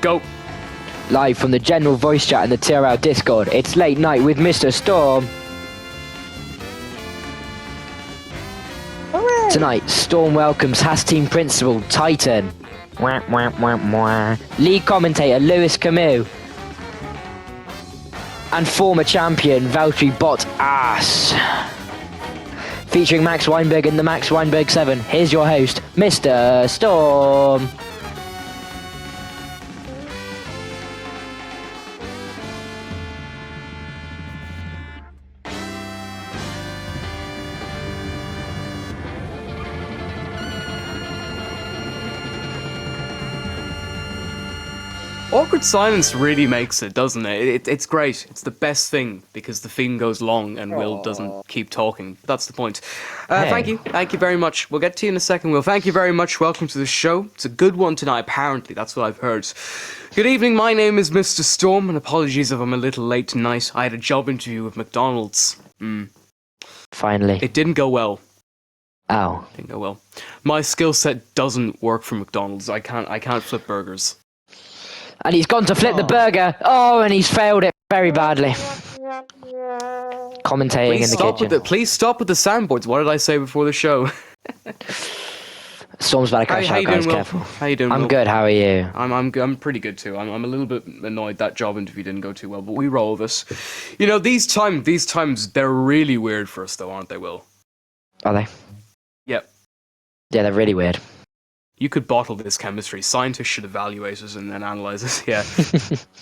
Go. Live from the general voice chat in the TRL Discord, it's Late Night with Mr. Storm. Hooray! Tonight, Storm welcomes Haas Team Principal Titan. Wah, wah, wah, wah. League commentator Lewis Camus. And former champion Valtteri Bottas. Featuring Max Weinberg and the Max Weinberg 7, here's your host, Mr. Storm. Awkward silence really makes it, doesn't it? It's great. It's the best thing because the theme goes long and Will doesn't keep talking. That's the point. Hey. Thank you very much. We'll get to you in a second, Will. Thank you very much. Welcome to the show. It's a good one tonight, apparently. That's what I've heard. Good evening. My name is Mr. Storm, and apologies if I'm a little late tonight. I had a job interview with McDonald's. Finally. It didn't go well. Oh. Didn't go well. My skill set doesn't work for McDonald's. I can't flip burgers. And he's gone to flip the burger. Oh, and he's failed it very badly. Commentating in the kitchen. Please stop with the soundboards. What did I say before the show? Storm's about to crash out, guys. Careful. How you doing, Will? I'm good. How are you? I'm pretty good too. I'm a little bit annoyed that job interview didn't go too well, but we roll this. You know, these times they're really weird for us, though, aren't they, Will? Are they? Yep. Yeah, they're really weird. You could bottle this chemistry. Scientists should evaluate it and then analyze it. Yeah.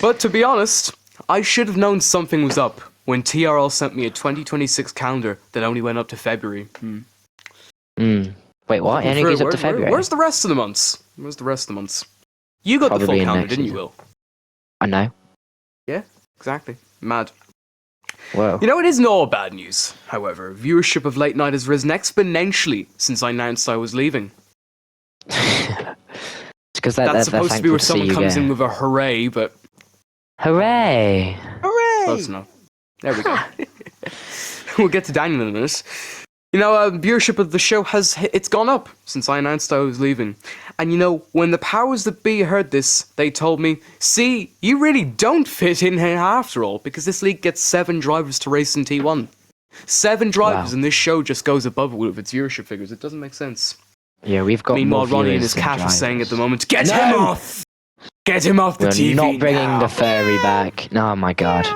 But to be honest, I should have known something was up when TRL sent me a 2026 calendar that only went up to February. Wait, what? It only goes up to February? Where's the rest of the months? You got the Probably full calendar, next didn't you, season. Will? I know. Yeah, exactly. Mad. Whoa. You know, it isn't all bad news, however. Viewership of Late Night has risen exponentially since I announced I was leaving. It's because That's supposed to be where someone comes in with a hooray, but Hooray! Hooray! close enough. There we go. We'll get to Daniel in a minute. You know, viewership of the show it's gone up since I announced I was leaving. And you know, when the powers that be heard this, they told me, see, you really don't fit in here after all, because this league gets 7 drivers to race in T1. 7 drivers, Wow. and this show just goes above it with its viewership figures. It doesn't make sense. Yeah, we've got Meanwhile, more Ronnie and viewers his than cat are drivers. saying at the moment, get No! him off! Get him off the We're TV not bringing now. the furry back. Oh my god.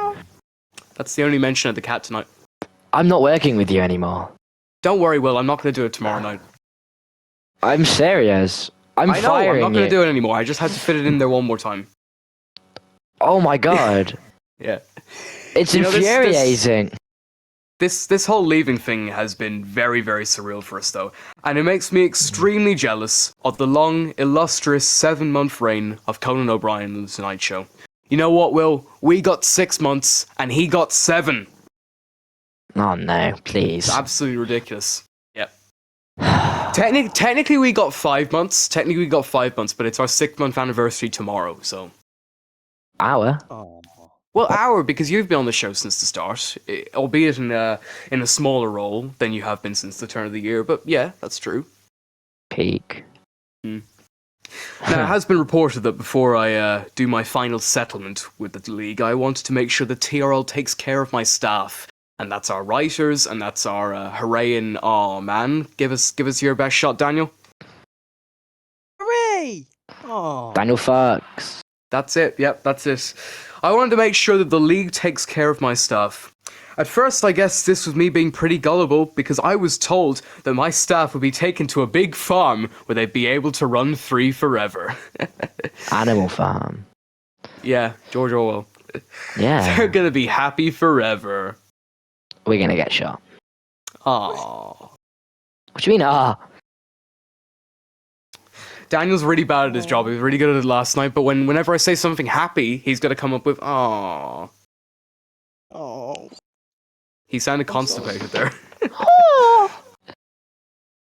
That's the only mention of the cat tonight. I'm not working with you anymore. Don't worry, Will, I'm not going to do it tomorrow night. I'm serious. I'm I know, I'm firing not going you. to do it anymore. I just had to fit it in there one more time. Oh my god. Yeah. It's You know, this- infuriating. This whole leaving thing has been very, very surreal for us, though. And it makes me extremely jealous of the long, illustrious 7-month reign of Conan O'Brien on The Tonight Show. You know what, Will? We got 6 months, and he got 7. Oh no, please. It's absolutely ridiculous. Yep. Technically, we got 5 months. But it's our 6-month anniversary tomorrow, so... Hour? Oh. Well, hour, because you've been on the show since the start, albeit in a smaller role than you have been since the turn of the year, but yeah, that's true. Peak. Now, it has been reported that before I do my final settlement with the league, I want to make sure the TRL takes care of my staff. And that's our writers, and that's our hooray and aw man. Give us your best shot, Daniel. Hooray! Oh. Daniel Fox. That's it, yep, that's it. I wanted to make sure that the league takes care of my staff. At first, I guess this was me being pretty gullible, because I was told that my staff would be taken to a big farm where they'd be able to run free forever. Animal Farm. Yeah, George Orwell. Yeah. They're gonna be happy forever. We're gonna get shot. Aww. What do you mean, Daniel's really bad at his job. He was really good at it last night, but whenever I say something happy, he's got to come up with aww. Oh. He sounded constipated there.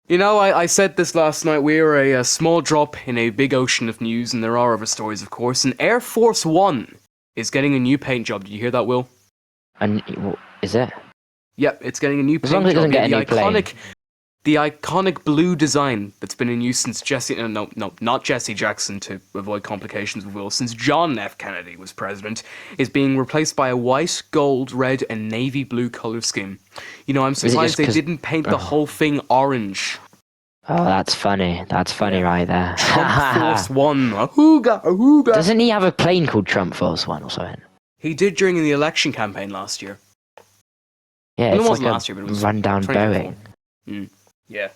You know, I said this last night. We're a small drop in a big ocean of news, and there are other stories, of course. And Air Force One is getting a new paint job. Did you hear that, Will? And is it? Yep, it's getting a new As paint long as it job. doesn't get a The new plane. The iconic blue design that's been in use since not Jesse Jackson to avoid complications with Will, since John F. Kennedy was president, is being replaced by a white, gold, red, and navy blue color scheme. You know, I'm surprised they didn't paint the whole thing orange. Oh, that's funny. That's funny right there. Trump Force One. Ahooga, ahooga. Doesn't he have a plane called Trump Force One or something? He did during the election campaign last year. Yeah, Well, it it's wasn't like last year, but it was rundown 2024. Boeing. Yeah.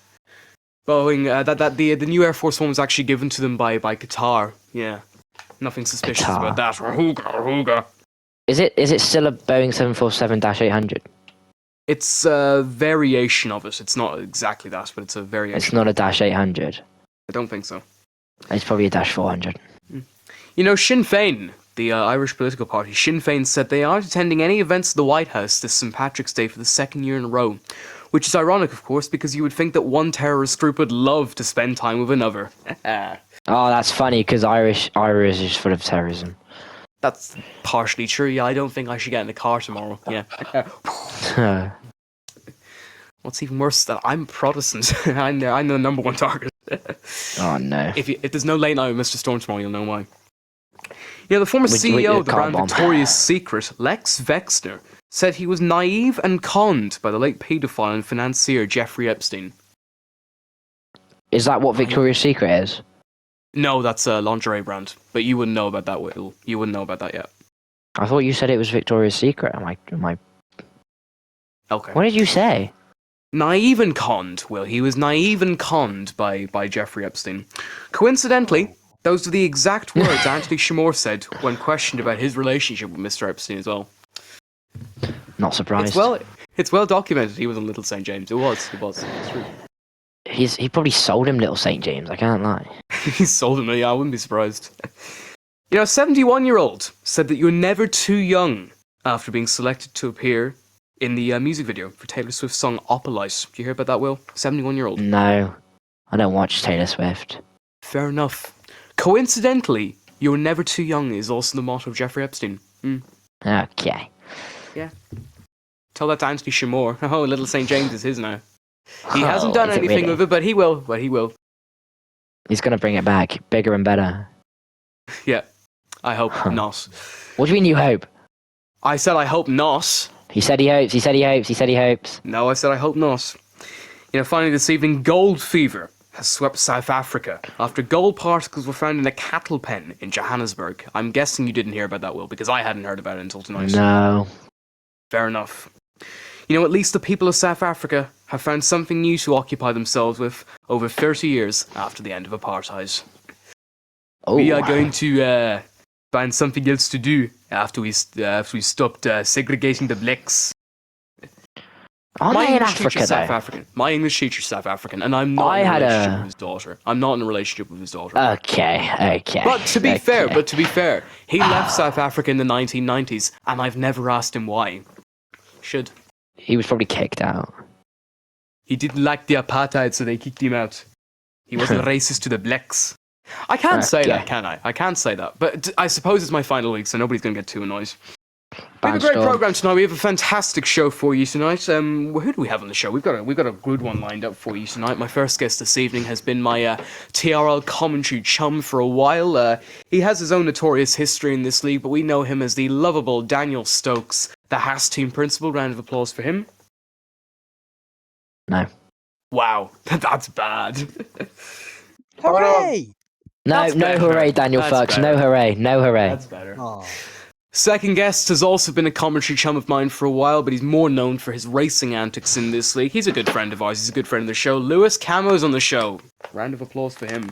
Boeing, the new Air Force One was actually given to them by Qatar. Yeah. Nothing suspicious Qatar. about that. Ahooga, ahooga. Is it still a Boeing 747-800? It's a variation of it. It's not exactly that, but it's a variation. It's not a Dash 800. I don't think so. It's probably a Dash 400. You know, Sinn Féin, the Irish political party, Sinn Féin said they aren't attending any events at the White House this St. Patrick's Day for the second year in a row. Which is ironic, of course, because you would think that one terrorist group would love to spend time with another. Oh, that's funny because Irish is full of terrorism. That's partially true. Yeah, I don't think I should get in the car tomorrow. Yeah. What's even worse is that I'm Protestant. I'm the number one target. Oh no. If there's no late night with Mr. Storm tomorrow, you'll know why. You know, the former With CEO of the car brand bomb. Victoria's Secret, Lex Wexner, said he was naive and conned by the late paedophile and financier Jeffrey Epstein. Is that what Victoria's Secret is? No, that's a lingerie brand, but you wouldn't know about that, Will. You wouldn't know about that yet. I thought you said it was Victoria's Secret. Am I? Okay. What did you say? Naive and conned, Will. He was naive and conned by Jeffrey Epstein. Coincidentally, those are the exact words Anthony Shamor said when questioned about his relationship with Mr. Epstein as well. Not surprised. It's well documented. He was on Little St. James. It was. It's true. He probably sold him Little St. James. I can't lie. He sold him. Yeah, I wouldn't be surprised. You know, a 71-year-old said that you're never too young after being selected to appear in the music video for Taylor Swift's song Opalite. Do you hear about that, Will? 71-year-old. No, I don't watch Taylor Swift. Fair enough. Coincidentally, you're never too young is also the motto of Jeffrey Epstein. Okay. Tell that to Anthony Shamor. Oh, Little St. James is his now. He hasn't Oh, done is it anything really? with it, but he will. But he will. He's gonna bring it back, bigger and better. Yeah. I hope Huh. not. What do you mean you hope? I said I hope not. He said he hopes. He said he hopes. He said he hopes. No, I said I hope not. You know, finally this evening, gold fever has swept South Africa after gold particles were found in a cattle pen in Johannesburg. I'm guessing you didn't hear about that, Will, because I hadn't heard about it until tonight. No. Fair enough. You know, at least the people of South Africa have found something new to occupy themselves with over 30 years after the end of apartheid. Oh. We are going to find something else to do after we stopped segregating the blacks. Are My they in English Africa teacher's South though? African. My English teacher's South African, and I'm not I in a had relationship a- with his daughter. I'm not in a relationship with his daughter. Okay. But to be fair, okay. he left South Africa in the 1990s, and I've never asked him why. Should. He was probably kicked out. He didn't like the apartheid, so they kicked him out. He wasn't racist to the blacks. I can't say Okay. that, can I? I can't say that. But I suppose it's my final week, so nobody's going to get too annoyed. We have a great Barnstorm. program tonight. We have a fantastic show for you tonight. Who do we have on the show? We've got a good one lined up for you tonight. My first guest this evening has been my TRL commentary chum for a while. He has his own notorious history in this league, but we know him as the lovable Daniel Stokes, the Haas team principal. Round of applause for him. No. Wow, that's bad. Hooray! No, That's no better. hooray, Daniel That's Fucks. better. No hooray. No hooray. That's better. Oh. Second guest has also been a commentary chum of mine for a while, but he's more known for his racing antics in this league. He's a good friend of ours. He's a good friend of the show. Lewis Camo's on the show. Round of applause for him.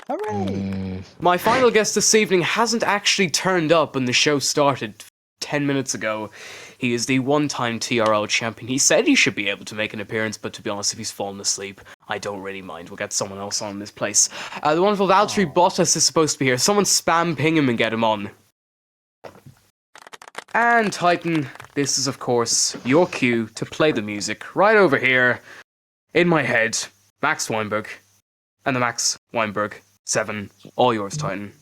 Hooray! My final guest this evening hasn't actually turned up when the show started 10 minutes ago. He is the one-time TRL champion. He said he should be able to make an appearance, but to be honest, if he's fallen asleep, I don't really mind. We'll get someone else on in this place. The wonderful Valtteri Bottas is supposed to be here. Someone spam ping him and get him on. And Titan, this is of course your cue to play the music right over here in my head. Max Weinberg and the Max Weinberg 7. All yours, Titan.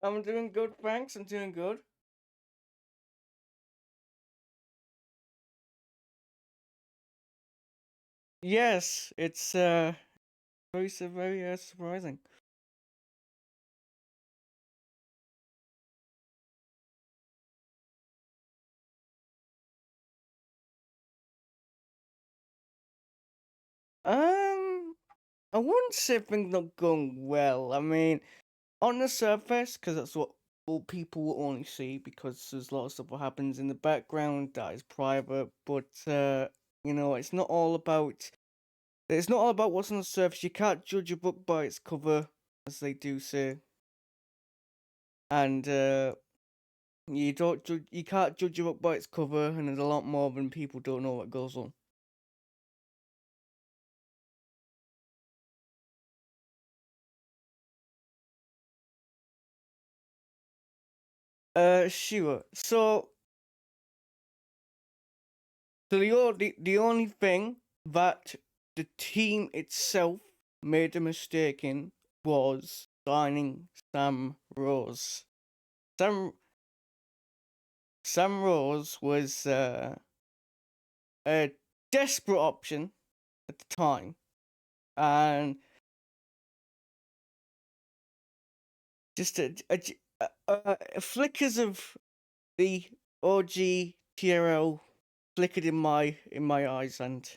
I'm doing good, thanks. I'm doing good. Yes, it's very surprising. I wouldn't say things not going well. I mean, on the surface, because that's what all people will only see, because there's a lot of stuff that happens in the background that is private. But you know, it's not all about. It's not all about what's on the surface. You can't judge a book by its cover, as they do say. And you can't judge a book by its cover, and there's a lot more than people don't know what goes on. Sure. So the only thing that the team itself made a mistake in was signing Sam Rose. Sam Rose was a desperate option at the time, and just flickers of the OG TRL flickered in my eyes, and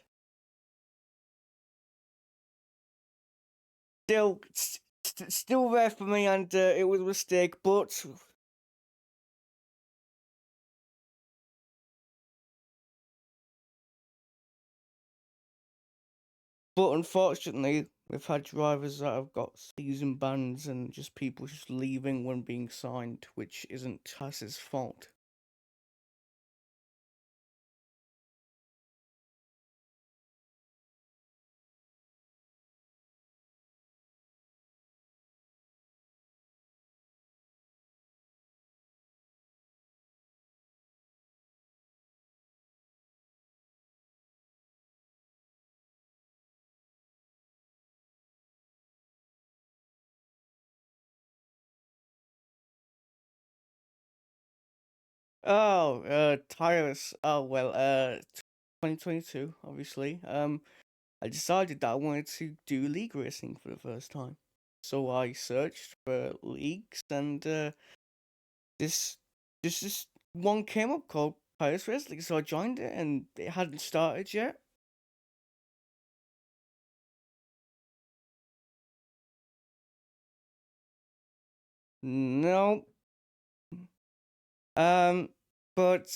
still there for me, and it was a mistake, but unfortunately, we've had drivers that have got season bans and just people just leaving when being signed, which isn't Haas's fault. Oh, tires. Oh well, 2022, obviously. I decided that I wanted to do league racing for the first time, so I searched for leagues, and this this one came up called Pirates Wrestling, so I joined it, and it hadn't started yet. No, um, but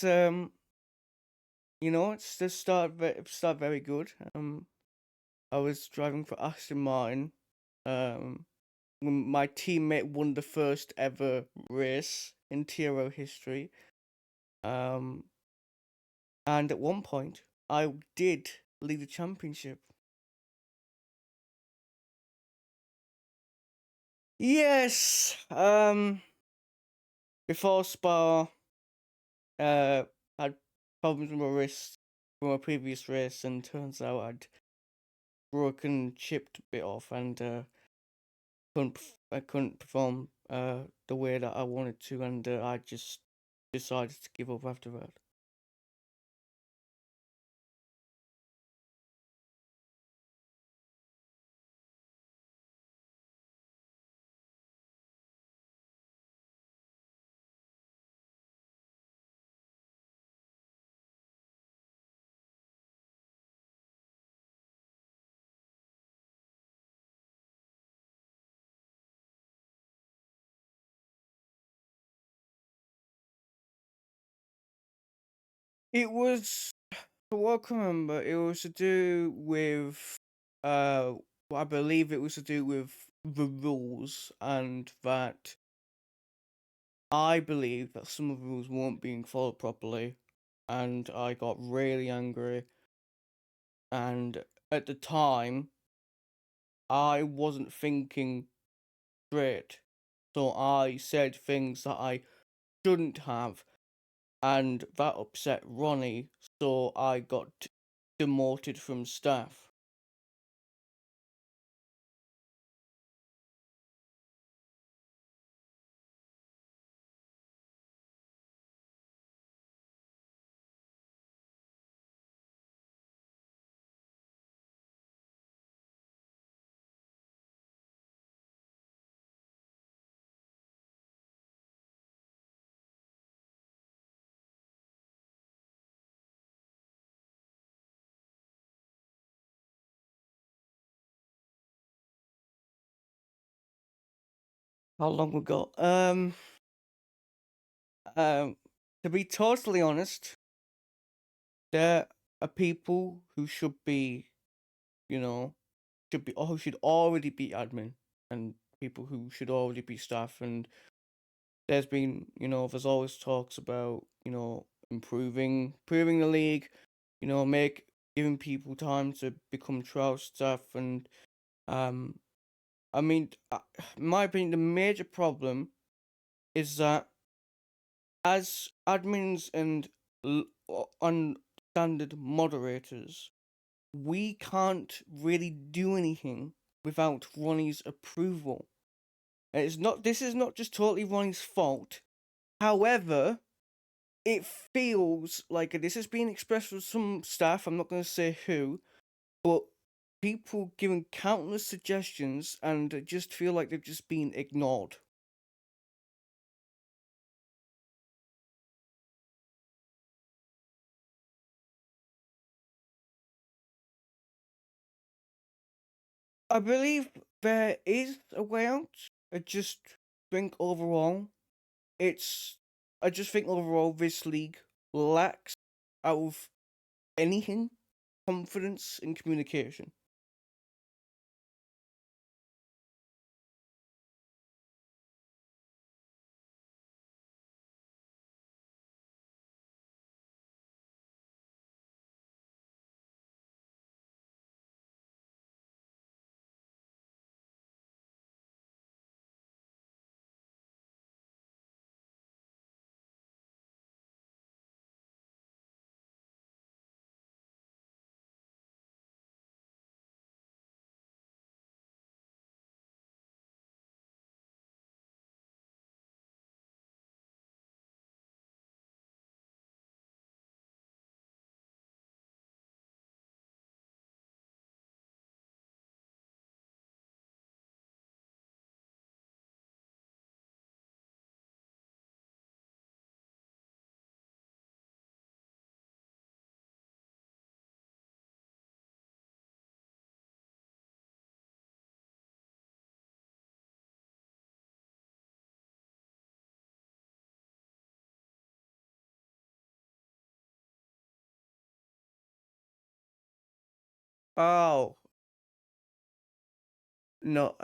you know, it's the start very good. I was driving for Aston Martin. When my teammate won the first ever race in TRO history. Um, and at one point, I did lead the championship. Yes. Before Spa, had problems with my wrist from a previous race, and turns out I'd chipped a bit off, and I couldn't perform the way that I wanted to, and I just decided to give up after that. It was, for what I can remember, it was to do with, I believe it was to do with the rules, and that I believe that some of the rules weren't being followed properly, and I got really angry, and at the time, I wasn't thinking straight, so I said things that I shouldn't have, and that upset Ronnie, so I got demoted from staff. How long we got? To be totally honest, there are people who should be, you know, who should already be admin, and people who should already be staff. And there's been, there's always talks about, improving the league, giving people time to become trial staff. And I mean, in my opinion, the major problem is that as admins and standard moderators, we can't really do anything without Ronnie's approval. This is not just totally Ronnie's fault. However, it feels like this has been expressed with some staff, I'm not going to say who, but people giving countless suggestions and just feel like they've just been ignored. I believe there is a way out. I just think overall, this league lacks out of anything confidence and communication. Oh no,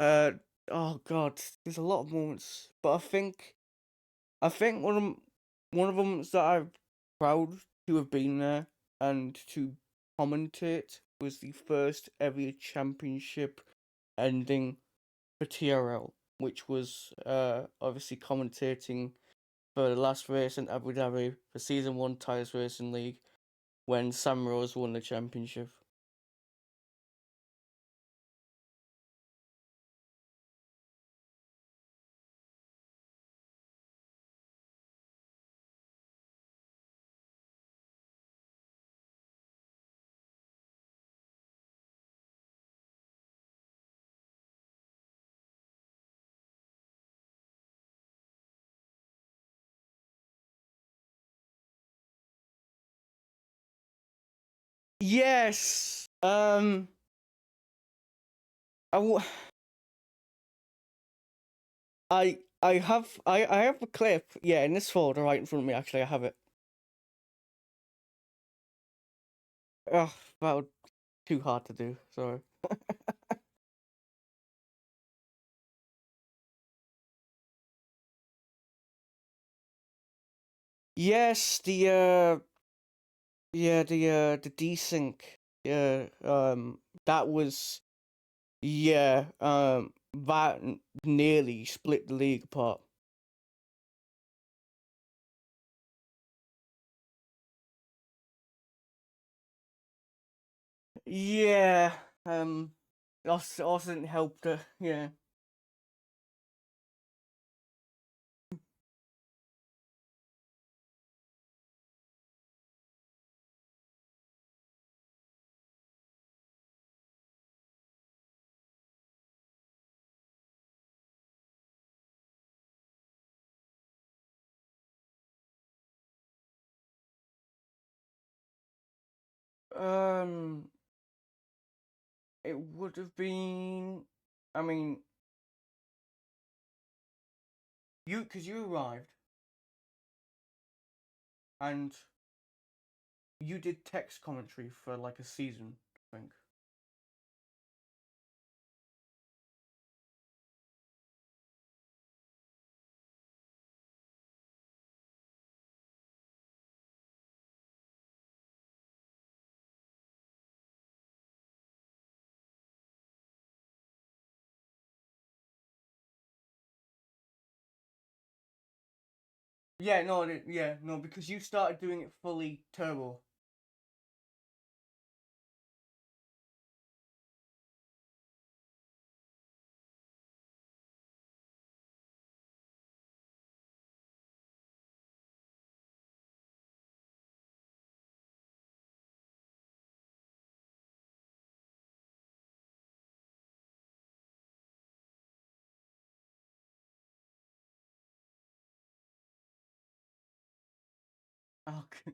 oh god, there's a lot of moments, but I think one of them that I'm proud to have been there and to commentate was the first ever championship ending for TRL, which was obviously commentating for the last race in Abu Dhabi for Season 1 Tires Racing League when Sam Rose won the championship. Yes! I, w- I have a clip, yeah, in this folder right in front of me, actually, I have it. Oh, about too hard to do, sorry. Yes, the desync. Yeah, that was, yeah, that nearly split the league apart. Yeah, also didn't help the, yeah. Um, it would have been, I mean, because you arrived, and you did text commentary for like a season, I think. Yeah, no, because you started doing it fully turbo. Okay.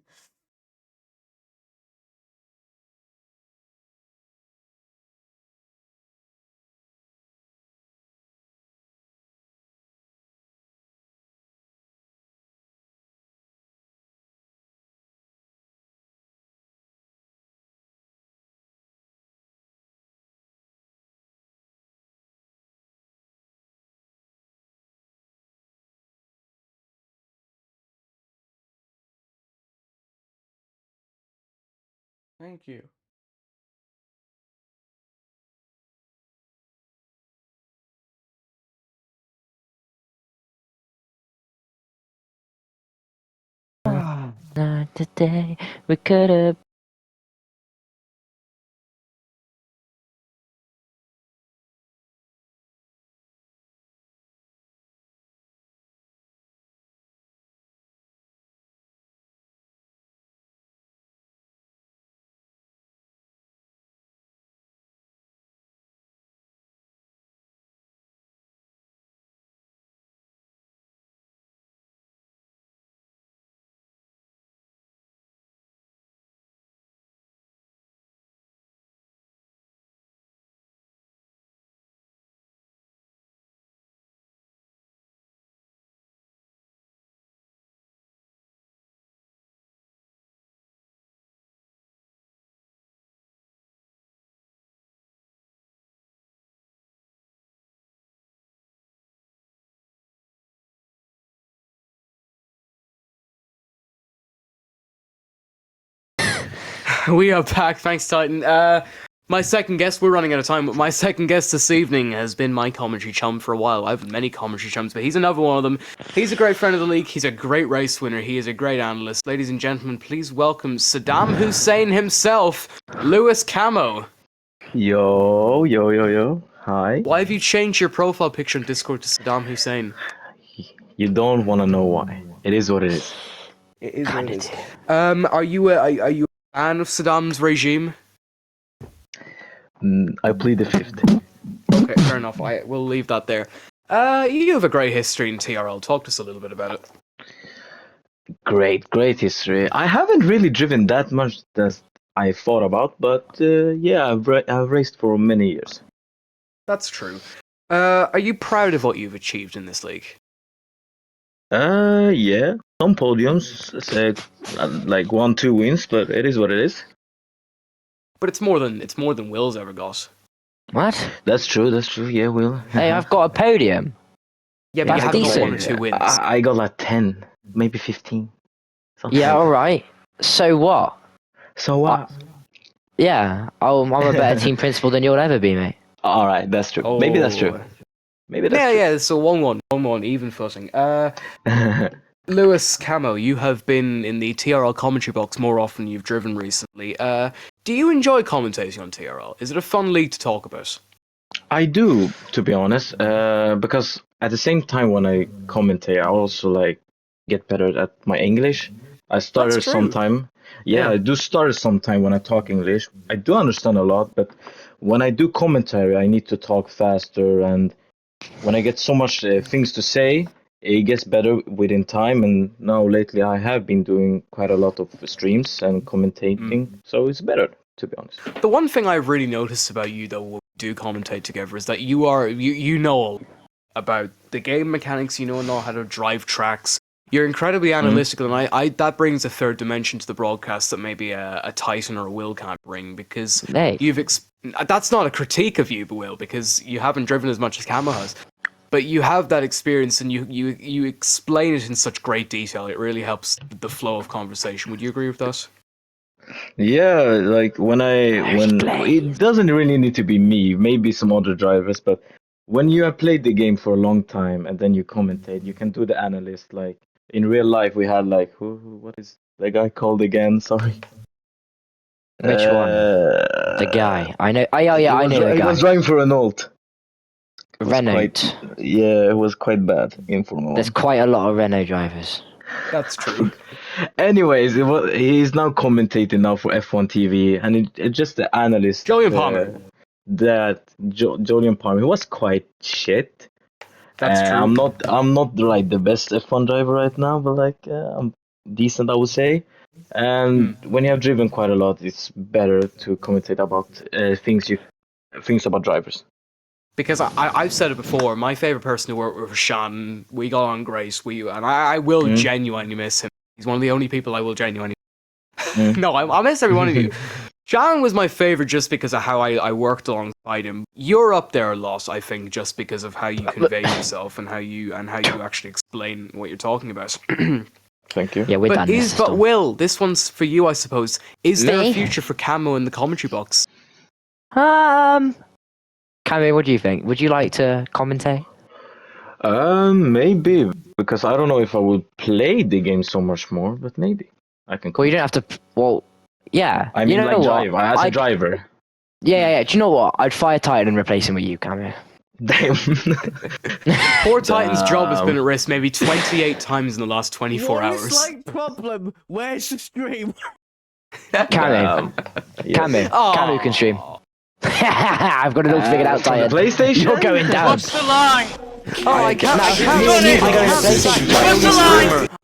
Thank you. Not today. We could have. We are back, thanks Titan. My second guest, we're running out of time, but my second guest this evening has been my commentary chum for a while. I have many commentary chums, but he's another one of them. He's a great friend of the league, he's a great race winner, he is a great analyst. Ladies and gentlemen, please welcome Saddam Hussein himself, Lewis Camo. Yo, yo, yo, yo. Hi. Why have you changed your profile picture on Discord to Saddam Hussein? You don't want to know why. It is what it is. It is what it is. Are you a fan of Saddam's regime? I plead the fifth. Okay, fair enough. We'll leave that there. You have a great history in TRL. Talk to us a little bit about it. Great history. I haven't really driven that much as I thought about, but yeah, I've raced for many years. That's true. Are you proud of what you've achieved in this league? Yeah. Some podiums, like 1-2 wins, but it is what it is. But it's more than Will's ever got. What? That's true. Yeah, Will. Hey, I've got a podium. Yeah, but That's you haven't got decent. 1 or 2 wins. I got like 10, maybe 15. Something Yeah, like all right. So what? that. So what? Yeah, I'm a better team principal than you'll ever be, mate. All right, that's true. Maybe that's true. Maybe that's Yeah. So 1-1, even footing. true. Lewis Camo, you have been in the TRL commentary box more often than you've driven recently. Do you enjoy commentating on TRL? Is it a fun league to talk about? I do, to be honest, because at the same time when I commentate, I also like get better at my English. I started That's true. sometime. Yeah, Yeah. I do start sometime when I talk English. I do understand a lot, but when I do commentary, I need to talk faster, and when I get so much things to say, it gets better within time. And now lately, I have been doing quite a lot of streams and commentating, so it's better, to be honest. The one thing I've really noticed about you, though, when we do commentate together, is that you know about the game mechanics. You know how to drive tracks. You're incredibly analytical, and I that brings a third dimension to the broadcast that maybe a Titan or a Will can't bring, because Hey. that's not a critique of you, Will, because you haven't driven as much as Camo has. But you have that experience, and you explain it in such great detail. It really helps the flow of conversation. Would you agree with that? Yeah, like when it doesn't really need to be me, maybe some other drivers, but when you have played the game for a long time and then you commentate, you can do the analyst. Like in real life, we had like what is the guy called again? Sorry. Which one? The guy. I know. Oh, yeah, I know the He guy. was driving for Renault. Renault. Yeah, it was quite bad in Formula There's 1. quite a lot of Renault drivers. That's true. Anyways, he's now commentating now for F1 TV, and it's just the analyst. Jolyon Palmer. Jolyon Palmer, he was quite shit. That's true. I'm not like the best F1 driver right now, but like I'm decent, I would say. And when you have driven quite a lot, it's better to commentate about things about drivers. Because I've said it before, my favourite person to work with was Sean. We got on great. I will genuinely miss him. He's one of the only people I will genuinely No, I miss every one of you. Sean was my favourite just because of how I worked alongside him. You're up there a lot, I think, just because of how you convey yourself and how you actually explain what you're talking about. Thank you. Yeah, we're done. But Will, this one's for you, I suppose. Is there a Me? future for Camo in the commentary box? Cammy, what do you think? Would you like to commentate? Maybe, because I don't know if I would play the game so much more, but maybe I can. Well, you don't have to. Well, yeah. I mean, you know like what? drive as a driver. Yeah. Do you know what? I'd fire Titan and replace him with you, Cammy. Damn. Poor Titan's job has been at risk maybe 28 times in the last 24 hours. What problem? Where's the stream? Cammy. Cammy. Cammy can stream. I've got it all figured out, Titan. PlayStation? You're going down. What's the line? Oh, I can't.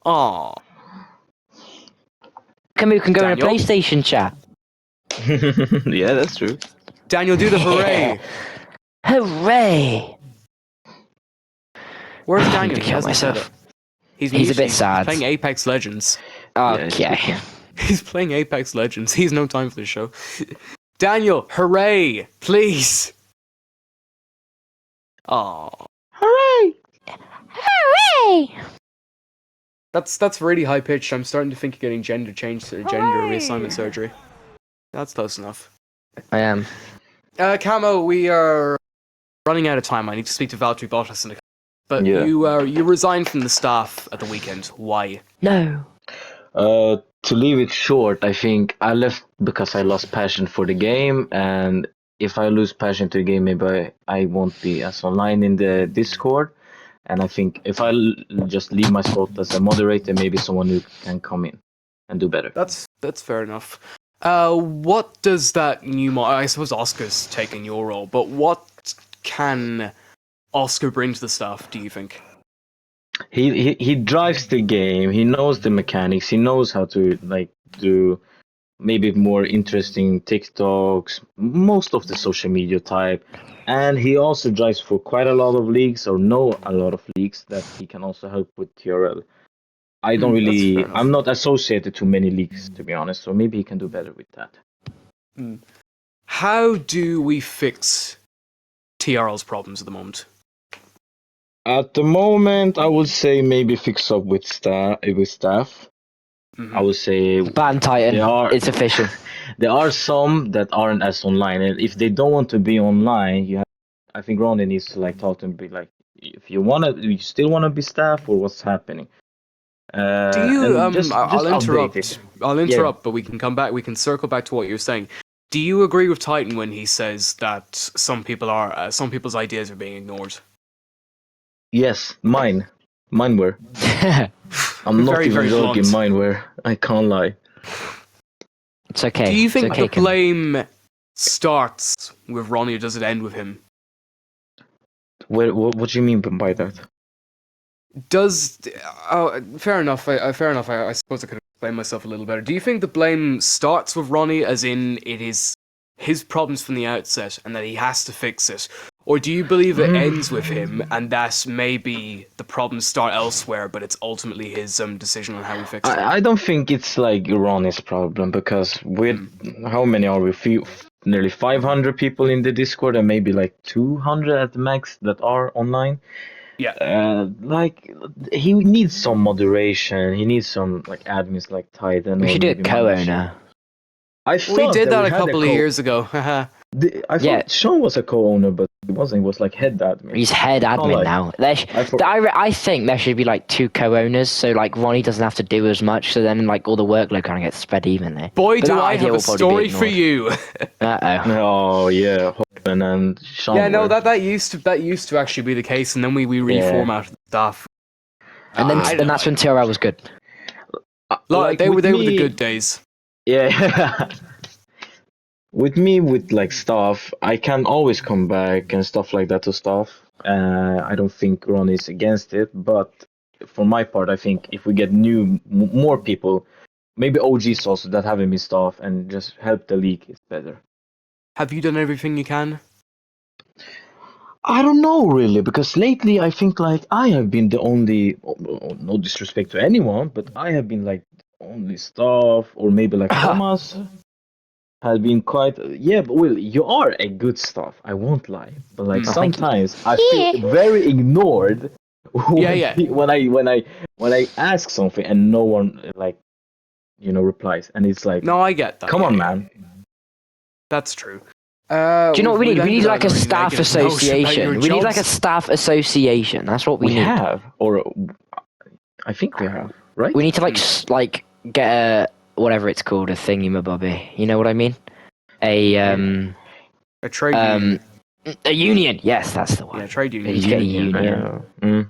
Oh, Camus can go in a Daniel? PlayStation chat. Yeah, that's true. Daniel, do the hooray. Hooray! Where's I'm Daniel? gonna He kill hasn't said myself. it. He's a bit sad. Playing Apex Legends. Okay. He's playing Apex Legends. He's no time for this show. Daniel, hooray! Please. Oh, Hooray! Hooray! that's really high pitched. I'm starting to think of getting gender reassignment surgery. That's close enough. I am. Camo, we are running out of time. I need to speak to Valtteri Bottas in a. But Yeah. you resigned from the staff at the weekend. Why? No. To leave it short, I think I left because I lost passion for the game, and if I lose passion to the game, maybe I won't be as online in the Discord. And I think if I just leave my spot as a moderator, maybe someone who can come in and do better. That's fair enough. What does that new I suppose Oscar's taking your role, but what can Oscar bring to the staff, do you think? He drives the game. He knows the mechanics. He knows how to like do maybe more interesting TikToks, most of the social media type, and he also drives for quite a lot of leagues or know a lot of leagues that he can also help with TRL. I don't that's really. fair enough. I'm not associated to many leagues, to be honest. So maybe he can do better with that. How do we fix TRL's problems at the moment? At the moment, I would say maybe fix up with staff. Mhm. I would say Ban Titan. They are- It's official. there are some that aren't as online, and if they don't want to be online, I think Ronnie needs to like talk to them, be like, if you still wanna be staff, or what's happening. Do you and just I'll update interrupt. it. I'll interrupt, but we can come back. We can circle back to what you're saying. Do you agree with Titan when he says that some people's ideas are being ignored? Yes, mine were. I'm not Very, even very joking. blunt. Mine were. I can't lie. It's okay. Do you think it's okay, the blame starts with Ronnie, or does it end with him? What do you mean by that? Does fair enough. Fair enough. I suppose I could explain myself a little better. Do you think the blame starts with Ronnie, as in it is his problems from the outset, and that he has to fix it, Or do you believe it ends with him, and that maybe the problems start elsewhere, but it's ultimately his decision on how we fix it? I don't think it's like Ronnie's problem because with how many are we? Nearly 500 people in the Discord and maybe like 200 at the max that are online. Yeah. Like he needs some moderation. He needs some like admins like Titan. We or should do a maybe Manager. co-owner. I We thought did that we a had couple of co- years ago. I thought Yeah. Sean was a co-owner, but he wasn't. He was like head admin. He's head Can't admin lie. now. I I think there should be like 2 co-owners, so like Ronnie doesn't have to do as much, so then like all the workload kind of gets spread evenly. Boy, But do that I idea have a will probably be story for ignored. you. Uh-oh. Oh yeah, Hoban and Sean. Yeah, no, were- that used to actually be the case, and then we reformatted the stuff. And then I then that's when TRL was good. Like, they were with the me- good days. Yeah. With me, with like stuff, I can always come back and stuff like that to stuff. I don't think Ron is against it, but for my part, I think if we get more people, maybe OGs also that haven't been staff and just help the league, it's better. Have you done everything you can? I don't know really, because lately I think like I have been the only, no disrespect to anyone, but I have been like the only staff, or maybe like Thomas has been quite. Yeah, but Will, you are a good staff. I won't lie, but like Mm. Thank you. sometimes I feel very ignored when, Yeah. when I ask something and no one like replies, and it's like, No, I get that. come yeah, on, yeah. man. That's true. Do you know what we need? We need like a really staff negative notion about your association. We need like a jobs. staff association. That's what we We need. have, or I think we have, right? We need to like get a whatever it's called, a thingy-mabobby. You know what I mean? A A trade union. a union. Yes, that's the one. Yeah, trade We union. need to get a Union, union. Mm.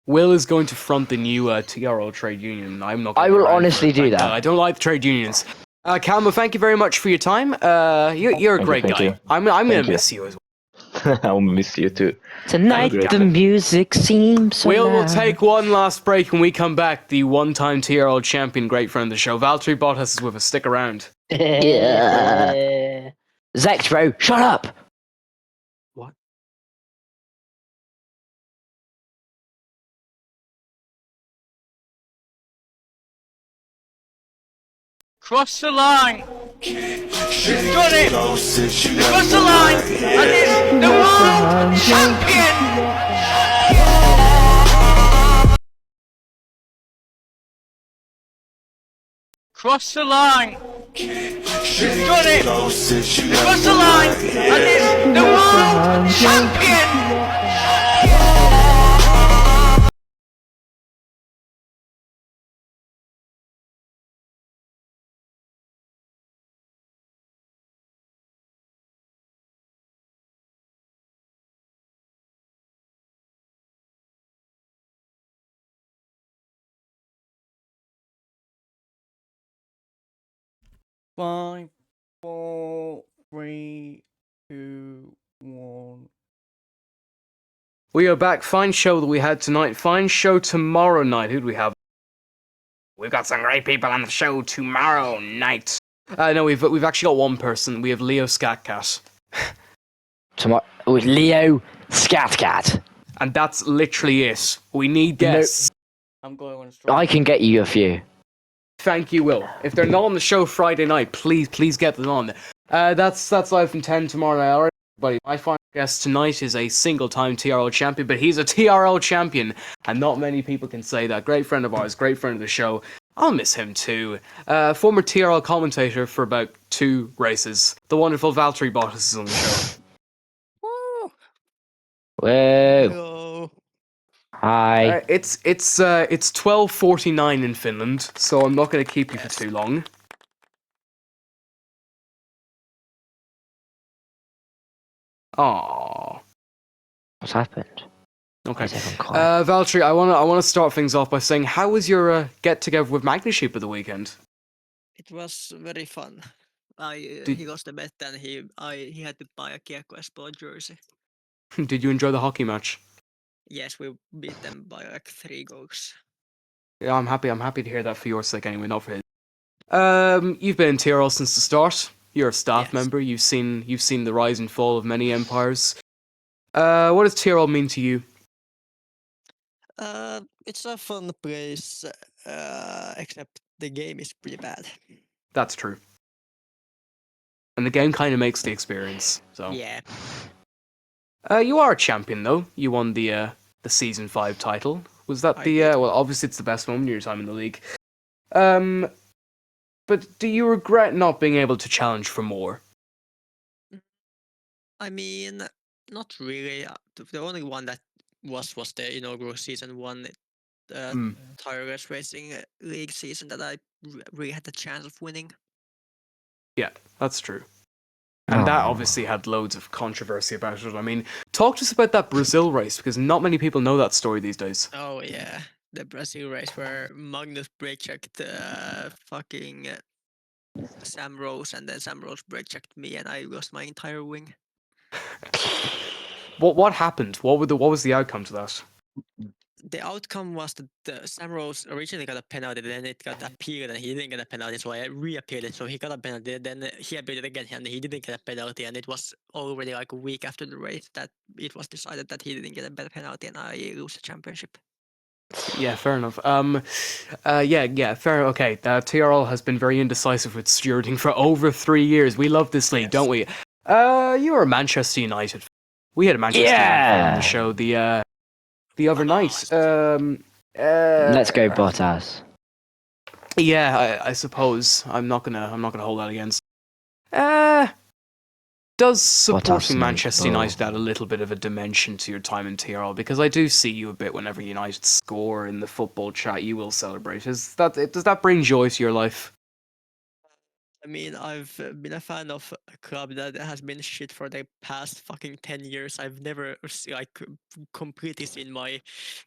Will is going to front the new TRL trade union. I'm not. I gonna will ride for honestly it. do Thank that. God. I don't like the trade unions. Calma, thank you very much for your time. You're a great Thank guy. you. I'm gonna Thank you. miss you as well. I'll miss you too. Tonight Great. the music seems so We'll loud. take one last break. When we come back, the one-time TRL champion, great friend of the show, Valtteri Bottas, is with us. Stick around. Yeah. Zectro, shut up! What? Cross the line. She's got it. Cross the line. And it's the world champion. Cross the line. She's got it. Cross the line. And it's the world champion. Five, four, three, two, one. We are back. Fine show that we had tonight. Fine show tomorrow night. Who do we have? We've got some great people on the show tomorrow night. No, we've actually got one person. We have Leo Scatcat. Tomorrow with Leo Scatcat. And that's literally it. We need guests. I'm going on a strong. I can get you a few. Thank you, Will. If they're not on the show Friday night, please get them on. That's live from 10 tomorrow night. Alright, everybody. My final guest tonight is a single-time TRL champion, but he's a TRL champion, and not many people can say that. Great friend of ours, great friend of the show. I'll miss him too. Former TRL commentator for about 2 races. The wonderful Valtteri Bottas is on the show. Woo. Whoa. Hello. Hi. It's 12:49 in Finland, so I'm not going to keep you for too long. Aww. What's happened? Okay. Is everyone quiet? Valtteri, I wanna start things off by saying, how was your get together with Magnusheep of the weekend? It was very fun. Did- He lost a bet and he had to buy a Kiekko Espoo jersey. Did you enjoy the hockey match? Yes, we beat them by like 3 goals. Yeah, I'm happy to hear that for your sake anyway, not for his. You've been in TRL since the start. You're a staff Yes. member. You've seen the rise and fall of many empires. What does Tyrrell mean to you? It's a fun place, except the game is pretty bad. That's true. And the game kind of makes the experience. So. Yeah. You are a champion, though. You won the season 5 title. Was that I the did. well? Obviously, it's the best moment of your time in the league. But do you regret not being able to challenge for more? I mean, not really. The only one that was the inaugural season 1 Hmm. Tireless Racing League season that I really had the chance of winning. Yeah, that's true. And that Oh. obviously had loads of controversy about it. I mean, talk to us about that Brazil race, because not many people know that story these days. Oh yeah, the Brazil race where Magnus brake checked fucking Sam Rose, and then Sam Rose brake checked me, and I lost my entire wing. What happened? What was the outcome to that? The outcome was that Sam Rose originally got a penalty, then it got appealed, and he didn't get a penalty, so I reappealed it. So he got a penalty, then he appealed it again, and he didn't get a penalty, and it was already like a week after the race that it was decided that he didn't get a better penalty, and I lose the championship. Yeah, fair enough. Yeah, fair. Okay, TRL has been very indecisive with stewarding for over 3 years. We love this league, Yes. don't we? You were a Manchester United. We had a Manchester United fan on Yeah. the show the other night. Let's go, Bottas. Yeah, I suppose I'm not gonna hold that against. Does supporting Bottas Manchester knows United add a little bit of a dimension to your time in TRL? Because I do see you a bit whenever United score in the football chat. You will celebrate. Does that bring joy to your life? I mean, I've been a fan of a club that has been shit for the past fucking 10 years. I've never completely seen my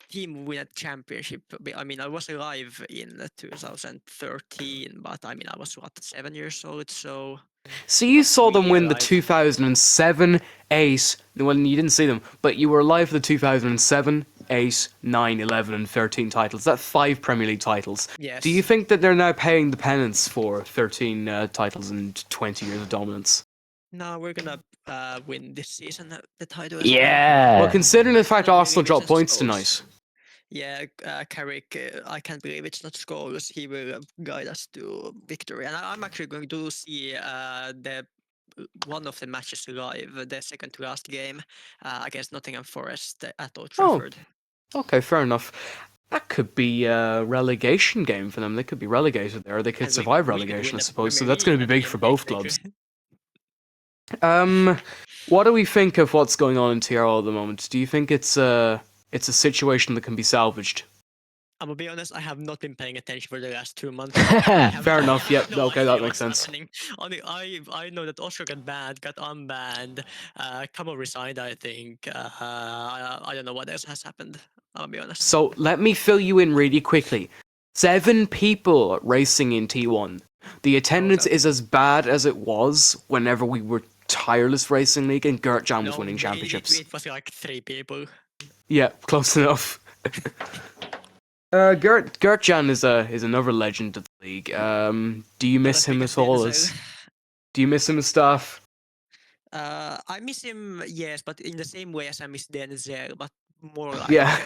team win a championship. I mean, I was alive in 2013, but I mean, I was 7 years old, so So you Not saw them really win the alive. 2007, 8. When you didn't see them, but you were alive for the 2007, 8, 9, 11, and 13 titles. That's 5 Premier League titles. yes. Do you think that they're now paying the penance for 13 titles and 20 years of dominance? No, we're gonna win this season the title. as well. Yeah. Well, considering the fact Not Arsenal really dropped Vincent points Scholes. tonight. Yeah, Carrick, I can't believe it's not Scholes. He will guide us to victory. And I'm actually going to see the one of the matches live, the second to last game against Nottingham Forest at Old Oh. Trafford. Okay, fair enough. That could be a relegation game for them. They could be relegated there. They could And survive we could relegation, win I the suppose. So Premier that's going to League be at big the for end both of the clubs. year. What do we think of what's going on in TRL at the moment? Do you think it's a situation that can be salvaged? I'm gonna be honest, I have not been paying attention for the last 2 months. Fair enough, yep, okay, that makes sense. Only I know that Oscar got banned, got unbanned, Kamo resigned, I think. I don't know what else has happened, I'll be honest. So let me fill you in really quickly. 7 people racing in T1. The attendance that- is as bad as it was whenever we were Tireless Racing League and Gert Jan was No, winning championships. It was like 3 people. Yeah, close enough. Gert Jan is another legend of the league. Do you miss him at all? Do you miss him as staff? I miss him, yes, but in the same way as I miss Denzel, but more like Yeah.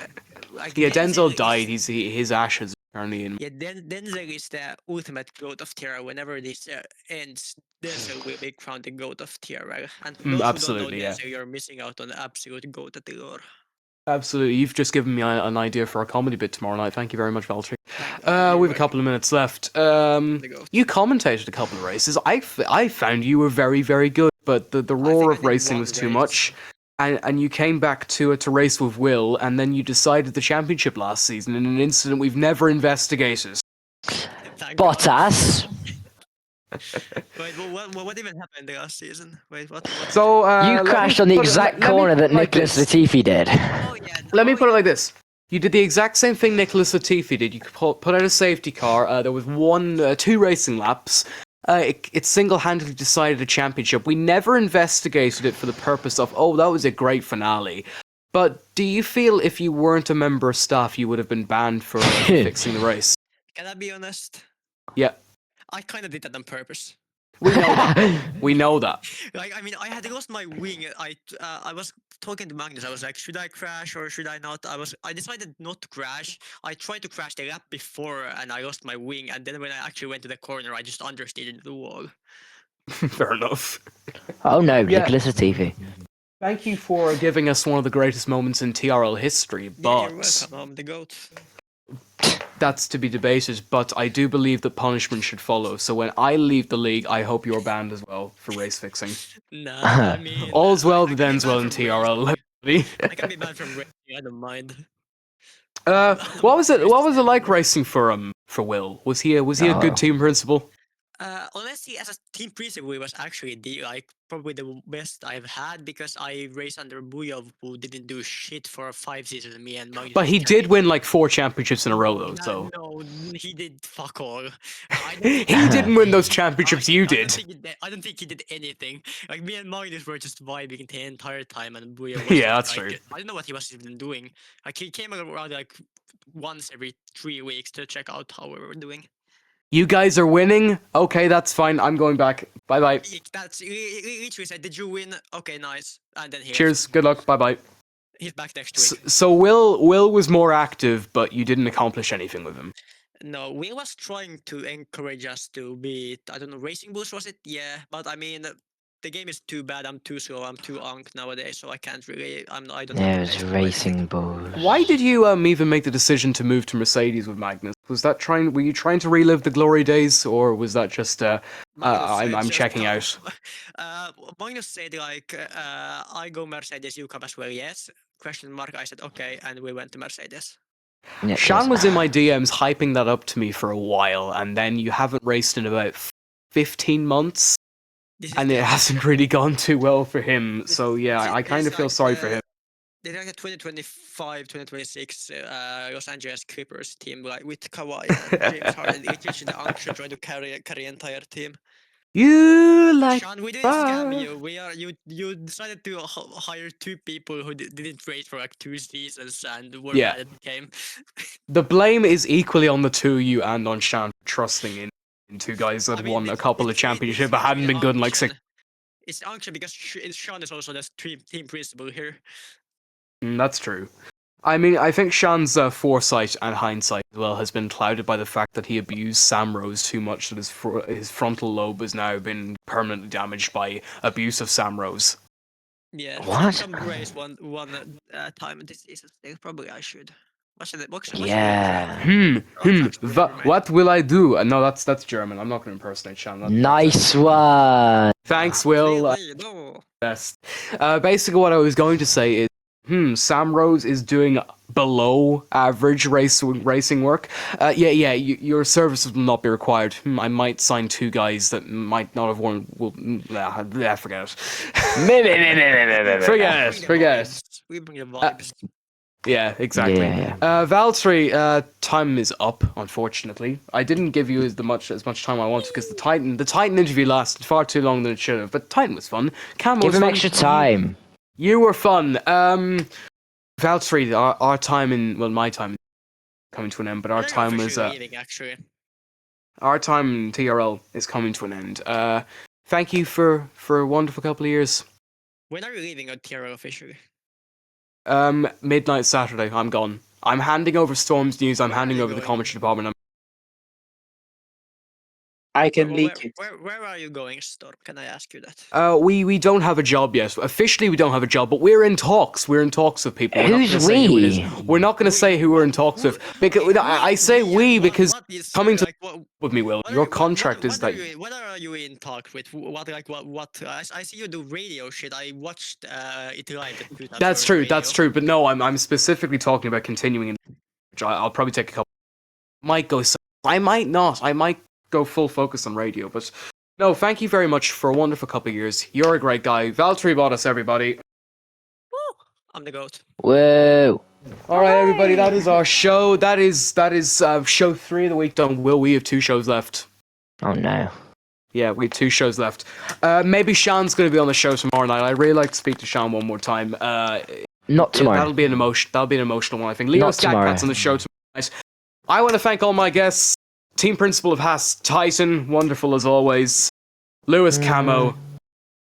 like Yeah, Denzel is- died. His ashes are currently in. Yeah, Denzel is the ultimate goat of TRL. Whenever this ends, Denzel will be crowned the goat of TRL. And for those who don't know absolutely, yeah. Denzel, you're missing out on the absolute goat at the lore. Absolutely, you've just given me an idea for a comedy bit tomorrow night. Thank you very much, Valtteri. You're We have a couple of minutes left. You commentated a couple of races. I found you were very, very good, but the think roar I of did racing one was too race. much. And you came back to race with Will, and then you decided the championship last season in an incident we've never investigated. Thank God. Bottas. Wait, what even happened last season? Wait, what? So You let me crashed on the put it- exact let me corner put that it like Nicholas this. Latifi did. Oh yeah. Let me oh, put it yeah. like this. You did the exact same thing Nicholas Latifi did. You put out a safety car. There was 2 racing laps. It single-handedly decided a championship. We never investigated it for the purpose of, oh, that was a great finale. But do you feel if you weren't a member of staff, you would have been banned for fixing the race? Can I be honest? Yeah. I kind of did that on purpose. We know that. We know that. Like, I mean, I had lost my wing. I was talking to Magnus. I was like, should I crash or should I not? I decided not to crash. I tried to crash the lap before, and I lost my wing. And then when I actually went to the corner, I just understeered the wall. Fair enough. Oh no, Yeah. Nicholas Latifi. Thank you for giving us one of the greatest moments in TRL history, Yeah, but you're welcome. I'm the goat. that's to be debated. But I do believe that punishment should follow. So when I leave the league, I hope you're banned as well for race fixing. Nah, I mean, All's well I that can be ends well in banned from TRL. racing. I can be banned from racing. I don't mind. What was it? What was it like racing for Will? Was he a Oh. good team principal? Honestly, as a team principal, it was actually probably the best I've had because I raced under Buyov, who didn't do shit for 5 seasons. Me and Magnus. But he just did carried- win like 4 championships in a row, though. Nah, So no, he did fuck all. he didn't win those championships. You did. I don't think he did anything. Like me and Magnus were just vibing the entire time, and Buyov was Yeah, just, that's like, true. I don't know what he was even doing. Like he came around like once every 3 weeks to check out how we were doing. You guys are winning. Okay, that's fine. I'm going back. Bye bye. That's he literally said, "Did you win? Okay, nice." And then Cheers. Good luck. Bye bye. He's back next week. So Will was more active, but you didn't accomplish anything with him. No, Will was trying to encourage us to be, I don't know, racing boost was it? Yeah, but I mean, the game is too bad. I'm too slow. I'm too unk nowadays, so I can't really. I don't. have the There's pace for racing. racing balls. Why did you even make the decision to move to Mercedes with Magnus? Was that were you trying to relive the glory days, or was that just I'm Magnus said, checking out? Magnus said like, I go Mercedes, you come as well. Yes? Question mark. I said okay, and we went to Mercedes. Nicholas. Shan was in my DMs hyping that up to me for a while, and then you haven't raced in about 15 months, This is and the- it hasn't really gone too well for him. This- So yeah, I kind of this feel like, sorry for him. They like a 2025-2026 Los Angeles Clippers team, like with Kawhi and James Harden. Each the unction trying to carry entire team. You like Sean, we didn't scam fun. you. You decided to hire 2 people who didn't race for like 2 seasons and were Yeah. mad at the game. The blame is equally on the two of you and on Shan for trusting in 2 guys that I mean, won a it's- couple of it's- championships it's but hadn't really been good in like 6. unction. It's unction because Sean is also the team principal here. That's true. I mean, I think Shan's foresight and hindsight as well has been clouded by the fact that he abused Sam Rose too much that his frontal lobe has now been permanently damaged by abuse of Sam Rose. Yeah. What? Some race one time this season. Probably I should. What should Yeah. What will I do? No, that's German. I'm not going to impersonate Shan. Nice one. Thanks, Will. No. Best. Basically, what I was going to say is, Sam Rose is doing below average racing work. Your services will not be required. I might sign 2 guys that might not have won. Forget it. Forget it. We bring the vibes. Yeah, exactly. Yeah. Valtteri, time is up. Unfortunately, I didn't give you as much time I wanted because the Titan interview lasted far too long than it should have. But Titan was fun. Cam Give was him fun. extra time. You were fun. Valtteri, our time my time is coming to an end, but our They're time was officially leaving, actually. our time in TRL is coming to an end. Thank you for a wonderful couple of years. When are you leaving on TRL officially? Midnight Saturday, I'm gone. I'm handing over Storm's news. I'm Where are handing you over the going? commentary department. I can Where, leak it. where are you going, Storm? Can I ask you that? We don't have a job yet. Officially, we don't have a job, but we're in talks. We're in talks with people. We're not Who's gonna say who it is. we? We're not going to say who we're in talks with because I say we because coming to with me, Will. Your contract is that. What are you in talks with? What? I see you do radio shit. I watched it live. That's true. That's true. But no, I'm specifically talking about continuing. Which I'll probably take a couple. Might go. I might not. I might go full focus on radio. But no, thank you very much for a wonderful couple of years. You're a great guy. Valtteri Bottas, everybody. I'm the goat. Whoa. All right, everybody. That is our show. That is show 3 of the week done. Will we have 2 shows left? Oh no. Yeah, we have 2 shows left. Maybe Sean's going to be on the show tomorrow night. I'd really like to speak to Sean one more time. Not tomorrow. That'll be an emotional one, I think. Leo Not tomorrow. Scatcat's on the show tonight. I want to thank all my guests. Team principal of Haas, Titan, wonderful as always. Lewis Camo,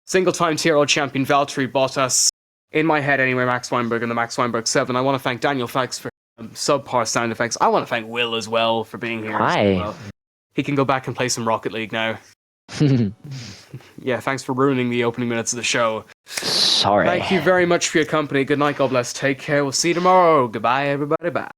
single-time tier world champion Valtteri Bottas. In my head, anyway, Max Weinberg and the Max Weinberg 7. I want to thank Daniel Fax for subpar sound effects. I want to thank Will as well for being here. Hi. Well, he can go back and play some Rocket League now. Yeah, thanks for ruining the opening minutes of the show. Sorry. Thank you very much for your company. Good night, God bless. Take care. We'll see you tomorrow. Goodbye, everybody. Bye.